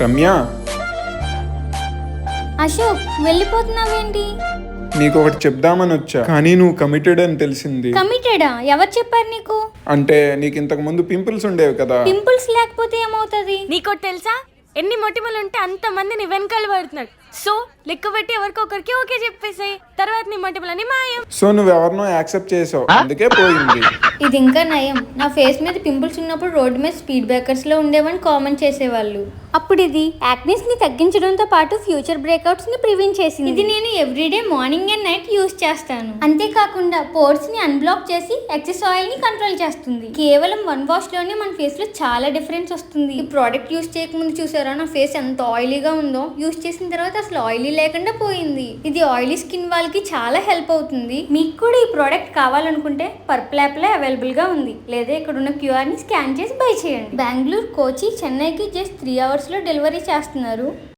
రమ్య, అశోక్ వెళ్ళిపోతున్నావేంటి? నీకు ఒకటి చెప్దామని వచ్చా, కానీ నువ్వు కమిటెడ్ అని తెలిసింది. కమిటెడా? ఎవరు చెప్పారు నీకు? అంటే నీకు ఇంతకు ముందు పింపుల్స్ ఉండేవి కదా. పింపుల్స్ లేకపోతే ఏమవుతుంది? నీకోటి తెలుసా, ఎన్ని మొటిమలు ఉంటే అంత మంది నీ వెనకాల పడుతున్నాడు. సో లెక్క పెట్టి ఎవరికొకరికి ఓకే చెప్పేసాయి, తర్వాత నీ మొటిమలని మాయం. సో నువ్వెవరినో యాక్సెప్ట్ చేసావు, అందుకే పోయింది. ఇది ఇంకా నయం. నా ఫేస్ మీద పింపుల్స్ ఉన్నప్పుడు రోడ్డు మీద స్పీడ్ బ్రేకర్స్ లో ఉండేవని కామెంట్ చేసేవాళ్ళు. అప్పుడు ఇది యాక్నెస్ ని తగ్గించడంతో పాటు ఫ్యూచర్ బ్రేక్అవుట్స్ ని ప్రివెంట్ చేసింది. ఇది నేను everyday morning and night use చేస్తాను. అంతేకాకుండా పోర్స్ ని అన్బ్లాక్ చేసి ఎక్సెస్ ఆయిల్ ని కంట్రోల్ చేస్తుంది. కేవలం 1 వాష్ లోనే మన ఫేస్ లో చాలా డిఫరెన్స్ వస్తుంది. ఈ ప్రోడక్ట్ యూస్ చేయకముందు చూసారా నా ఫేస్ ఎంత ఆయిలీగా ఉందో? యూస్ చేసిన తర్వాత అసలు ఆయిలీ లేకుండా పోయింది. ఇది ఆయిలీ స్కిన్ వాళ్ళకి చాలా హెల్ప్ అవుతుంది. మీకు కూడా ఈ ప్రోడక్ట్ కావాలనుకుంటే పర్పుల్ యాప్ లో అవైలబుల్ గా ఉంది, లేదా ఇక్కడ ఉన్న QR ని స్కాన్ చేసి బై చేయండి. బెంగళూరు, కోచి, చెన్నైకి జస్ట్ 3 hours లో డెలివరీ చేస్తున్నారు.